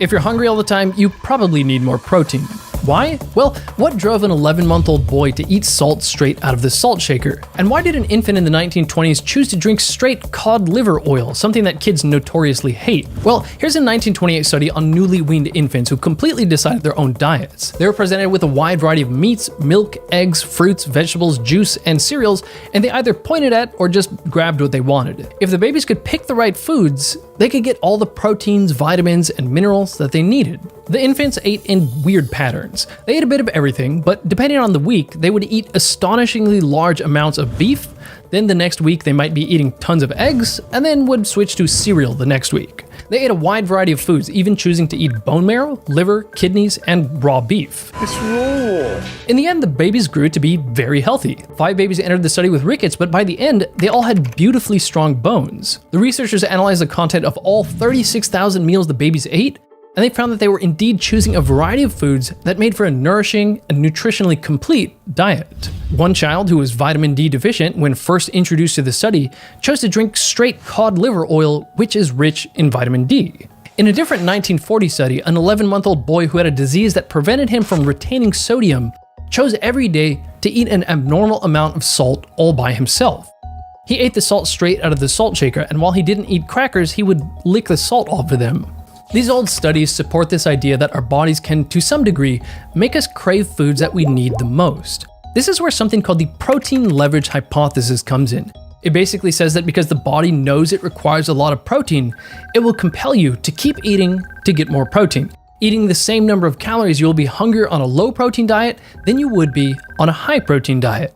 If you're hungry all the time, you probably need more protein. Why? Well, what drove an 11-month-old boy to eat salt straight out of the salt shaker? And why did an infant in the 1920s choose to drink straight cod liver oil, something that kids notoriously hate? Well, here's a 1928 study on newly weaned infants who completely decided their own diets. They were presented with a wide variety of meats, milk, eggs, fruits, vegetables, juice, and cereals, and they either pointed at or just grabbed what they wanted. If the babies could pick the right foods, they could get all the proteins, vitamins, and minerals that they needed. The infants ate in weird patterns. They ate a bit of everything, but depending on the week, they would eat astonishingly large amounts of beef, then the next week they might be eating tons of eggs, and then would switch to cereal the next week. They ate a wide variety of foods, even choosing to eat bone marrow, liver, kidneys, and raw beef. It's raw. In the end, the babies grew to be very healthy. 5 babies entered the study with rickets, but by the end, they all had beautifully strong bones. The researchers analyzed the content of all 36,000 meals the babies ate, and they found that they were indeed choosing a variety of foods that made for a nourishing and nutritionally complete diet. One child who was vitamin D deficient when first introduced to the study chose to drink straight cod liver oil, which is rich in vitamin D. In a different 1940 study, an 11-month-old boy who had a disease that prevented him from retaining sodium chose every day to eat an abnormal amount of salt all by himself. He ate the salt straight out of the salt shaker, and while he didn't eat crackers, he would lick the salt off of them. These old studies support this idea that our bodies can, to some degree, make us crave foods that we need the most. This is where something called the protein leverage hypothesis comes in. It basically says that because the body knows it requires a lot of protein, it will compel you to keep eating to get more protein. Eating the same number of calories, you'll be hungrier on a low protein diet than you would be on a high protein diet.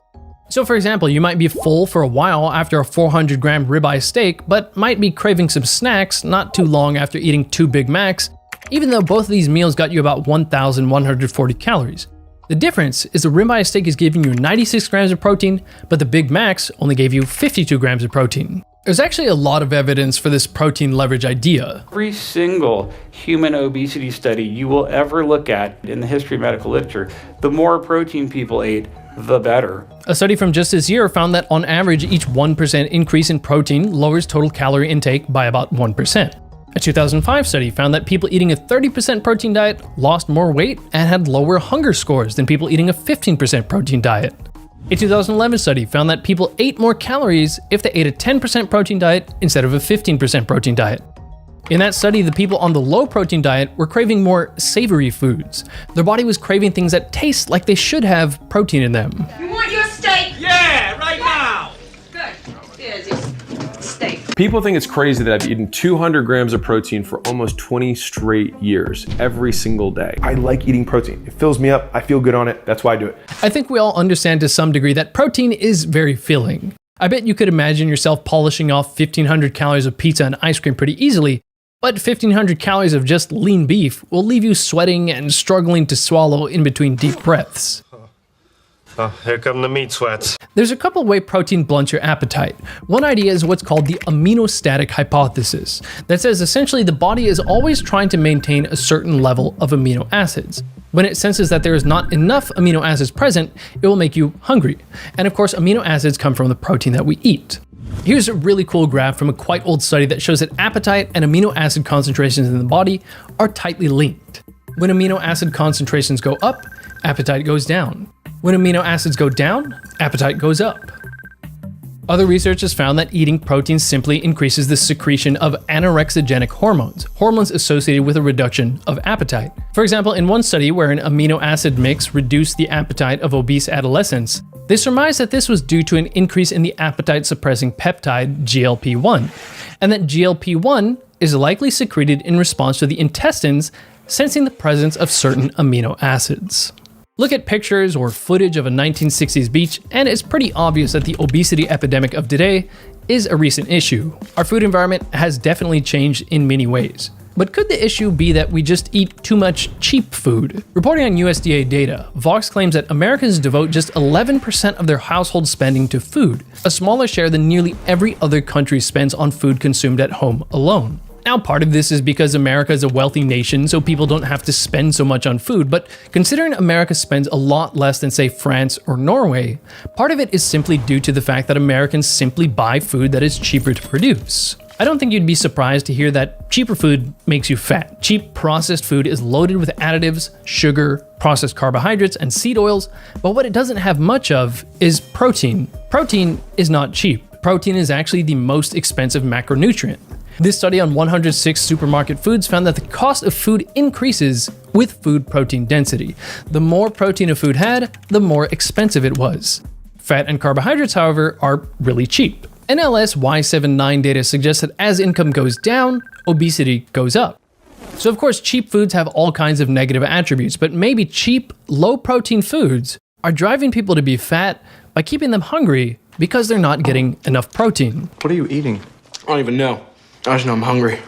So for example, you might be full for a while after a 400-gram ribeye steak, but might be craving some snacks not too long after eating 2 Big Macs, even though both of these meals got you about 1,140 calories. The difference is the ribeye steak is giving you 96 grams of protein, but the Big Macs only gave you 52 grams of protein. There's actually a lot of evidence for this protein leverage idea. Every single human obesity study you will ever look at in the history of medical literature, the more protein people ate, the better. A study from just this year found that on average, each 1% increase in protein lowers total calorie intake by about 1%. A 2005 study found that people eating a 30% protein diet lost more weight and had lower hunger scores than people eating a 15% protein diet. A 2011 study found that people ate more calories if they ate a 10% protein diet instead of a 15% protein diet. In that study, the people on the low protein diet were craving more savory foods. Their body was craving things that taste like they should have protein in them. You want your steak? Yeah, right now! Good. Here's your steak. People think it's crazy that I've eaten 200 grams of protein for almost 20 straight years, every single day. I like eating protein. It fills me up. I feel good on it. That's why I do it. I think we all understand to some degree that protein is very filling. I bet you could imagine yourself polishing off 1,500 calories of pizza and ice cream pretty easily, but 1,500 calories of just lean beef will leave you sweating and struggling to swallow in between deep breaths. Oh, here come the meat sweats. There's a couple ways protein blunts your appetite. One idea is what's called the aminostatic hypothesis, that says essentially the body is always trying to maintain a certain level of amino acids. When it senses that there is not enough amino acids present, it will make you hungry. And of course, amino acids come from the protein that we eat. Here's a really cool graph from a quite old study that shows that appetite and amino acid concentrations in the body are tightly linked. When amino acid concentrations go up, appetite goes down. When amino acids go down, appetite goes up. Other research has found that eating protein simply increases the secretion of anorexigenic hormones, hormones associated with a reduction of appetite. For example, in one study where an amino acid mix reduced the appetite of obese adolescents, they surmised that this was due to an increase in the appetite-suppressing peptide GLP-1, and that GLP-1 is likely secreted in response to the intestines sensing the presence of certain amino acids. Look at pictures or footage of a 1960s beach, and it's pretty obvious that the obesity epidemic of today is a recent issue. Our food environment has definitely changed in many ways. But could the issue be that we just eat too much cheap food? Reporting on USDA data, Vox claims that Americans devote just 11% of their household spending to food, a smaller share than nearly every other country spends on food consumed at home alone. Now, part of this is because America is a wealthy nation, so people don't have to spend so much on food, but considering America spends a lot less than, say, France or Norway, part of it is simply due to the fact that Americans simply buy food that is cheaper to produce. I don't think you'd be surprised to hear that cheaper food makes you fat. Cheap processed food is loaded with additives, sugar, processed carbohydrates, and seed oils, but what it doesn't have much of is protein. Protein is not cheap. Protein is actually the most expensive macronutrient. This study on 106 supermarket foods found that the cost of food increases with food protein density. The more protein a food had, the more expensive it was. Fat and carbohydrates, however, are really cheap. NLS Y79 data suggests that as income goes down, obesity goes up. So of course, cheap foods have all kinds of negative attributes, but maybe cheap, low-protein foods are driving people to be fat by keeping them hungry because they're not getting enough protein. What are you eating? I don't even know. I just know I'm hungry.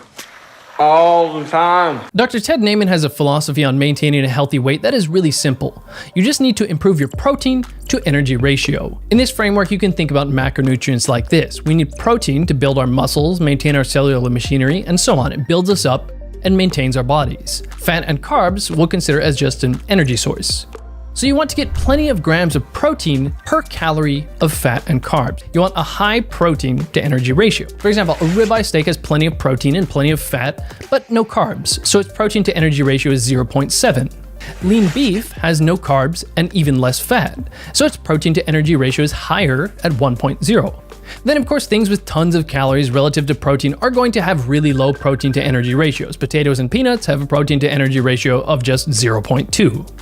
All the time. Dr. Ted Naiman has a philosophy on maintaining a healthy weight that is really simple. You just need to improve your protein to energy ratio. In this framework, you can think about macronutrients like this. We need protein to build our muscles, maintain our cellular machinery, and so on. It builds us up and maintains our bodies. Fat and carbs we'll consider as just an energy source. So you want to get plenty of grams of protein per calorie of fat and carbs. You want a high protein to energy ratio. For example, a ribeye steak has plenty of protein and plenty of fat, but no carbs, so its protein to energy ratio is 0.7. Lean beef has no carbs and even less fat, so its protein to energy ratio is higher at 1.0. Then of course things with tons of calories relative to protein are going to have really low protein to energy ratios. Potatoes and peanuts have a protein to energy ratio of just 0.2.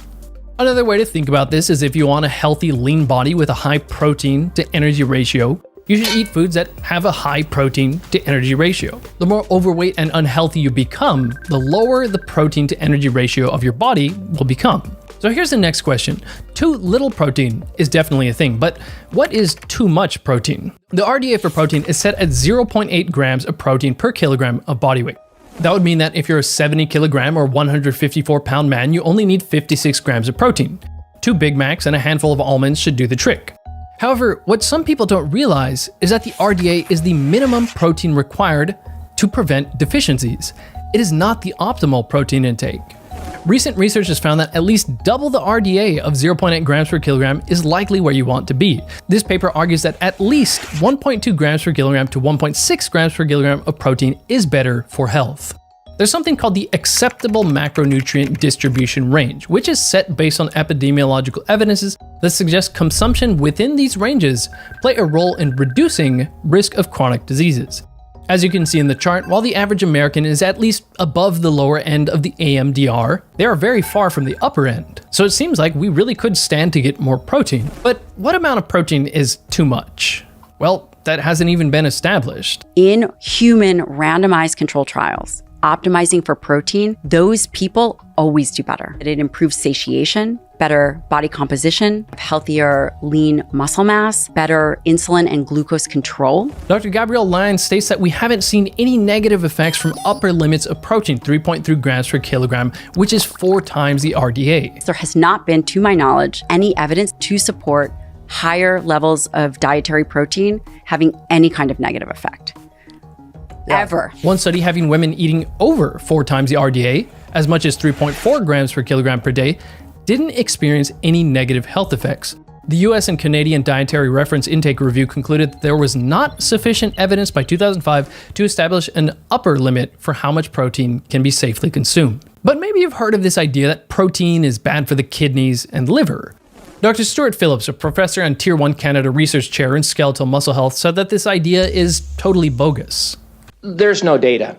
Another way to think about this is if you want a healthy, lean body with a high protein to energy ratio, you should eat foods that have a high protein to energy ratio. The more overweight and unhealthy you become, the lower the protein to energy ratio of your body will become. So here's the next question. Too little protein is definitely a thing, but what is too much protein? The RDA for protein is set at 0.8 grams of protein per kilogram of body weight. That would mean that if you're a 70 kilogram or 154 pound man, you only need 56 grams of protein. 2 Big Macs and a handful of almonds should do the trick. However, what some people don't realize is that the RDA is the minimum protein required to prevent deficiencies. It is not the optimal protein intake. Recent research has found that at least double the RDA of 0.8 grams per kilogram is likely where you want to be. This paper argues that at least 1.2 grams per kilogram to 1.6 grams per kilogram of protein is better for health. There's something called the acceptable macronutrient distribution range, which is set based on epidemiological evidences that suggest consumption within these ranges play a role in reducing risk of chronic diseases. As you can see in the chart, while the average American is at least above the lower end of the AMDR, they are very far from the upper end. So it seems like we really could stand to get more protein. But what amount of protein is too much? Well, that hasn't even been established. In human randomized control trials, optimizing for protein, those people always do better. It improves satiation, better body composition, healthier lean muscle mass, better insulin and glucose control. Dr. Gabrielle Lyons states that we haven't seen any negative effects from upper limits of protein, 3.3 grams per kilogram, which is 4 times the RDA. There has not been, to my knowledge, any evidence to support higher levels of dietary protein having any kind of negative effect. Ever. One study having women eating over 4 times the RDA, as much as 3.4 grams per kilogram per day, didn't experience any negative health effects. The US and Canadian Dietary Reference Intake Review concluded that there was not sufficient evidence by 2005 to establish an upper limit for how much protein can be safely consumed. But maybe you've heard of this idea that protein is bad for the kidneys and liver. Dr. Stuart Phillips, a professor and Tier 1 Canada Research Chair in Skeletal Muscle Health, said that this idea is totally bogus. There's no data.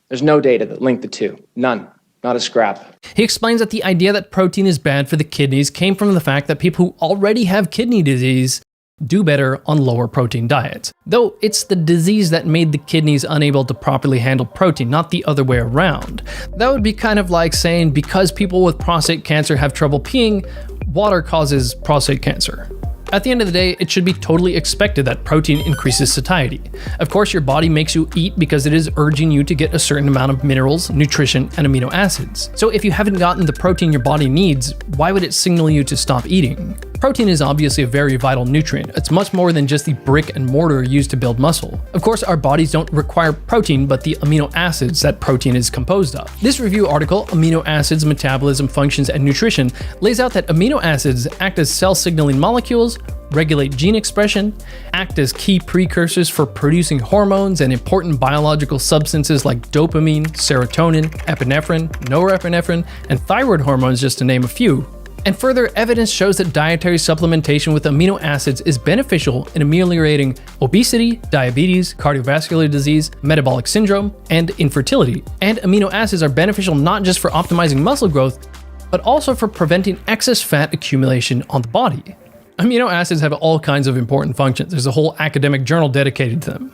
There's no data that link the two. None. Not a scrap. He explains that the idea that protein is bad for the kidneys came from the fact that people who already have kidney disease do better on lower protein diets. Though it's the disease that made the kidneys unable to properly handle protein, not the other way around. That would be kind of like saying because people with prostate cancer have trouble peeing, water causes prostate cancer. At the end of the day, it should be totally expected that protein increases satiety. Of course, your body makes you eat because it is urging you to get a certain amount of minerals, nutrition, and amino acids. So if you haven't gotten the protein your body needs, why would it signal you to stop eating? Protein is obviously a very vital nutrient. It's much more than just the brick and mortar used to build muscle. Of course, our bodies don't require protein, but the amino acids that protein is composed of. This review article, Amino Acids, Metabolism, Functions, and Nutrition, lays out that amino acids act as cell signaling molecules, regulate gene expression, act as key precursors for producing hormones and important biological substances like dopamine, serotonin, epinephrine, norepinephrine, and thyroid hormones, just to name a few. And further, evidence shows that dietary supplementation with amino acids is beneficial in ameliorating obesity, diabetes, cardiovascular disease, metabolic syndrome, and infertility. And amino acids are beneficial not just for optimizing muscle growth, but also for preventing excess fat accumulation on the body. Amino acids have all kinds of important functions. There's a whole academic journal dedicated to them.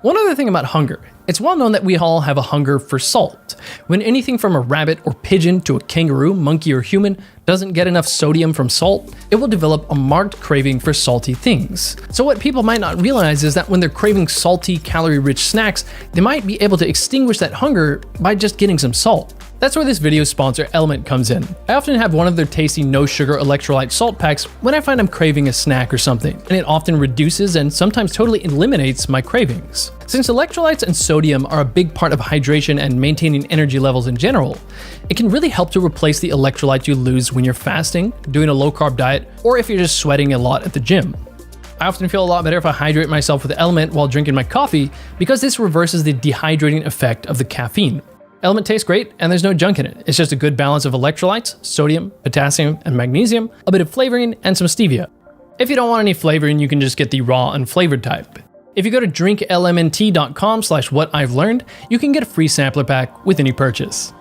One other thing about hunger. It's well known that we all have a hunger for salt. When anything from a rabbit or pigeon to a kangaroo, monkey, or human doesn't get enough sodium from salt, it will develop a marked craving for salty things. So what people might not realize is that when they're craving salty, calorie-rich snacks, they might be able to extinguish that hunger by just getting some salt. That's where this video's sponsor, Element, comes in. I often have one of their tasty no-sugar electrolyte salt packs when I find I'm craving a snack or something, and it often reduces and sometimes totally eliminates my cravings. Since electrolytes and sodium are a big part of hydration and maintaining energy levels in general, it can really help to replace the electrolytes you lose when you're fasting, doing a low-carb diet, or if you're just sweating a lot at the gym. I often feel a lot better if I hydrate myself with Element while drinking my coffee because this reverses the dehydrating effect of the caffeine. Element tastes great, and there's no junk in it. It's just a good balance of electrolytes, sodium, potassium, and magnesium, a bit of flavoring, and some stevia. If you don't want any flavoring, you can just get the raw unflavored type. If you go to drinklmnt.com/whatI'veLearned, you can get a free sampler pack with any purchase.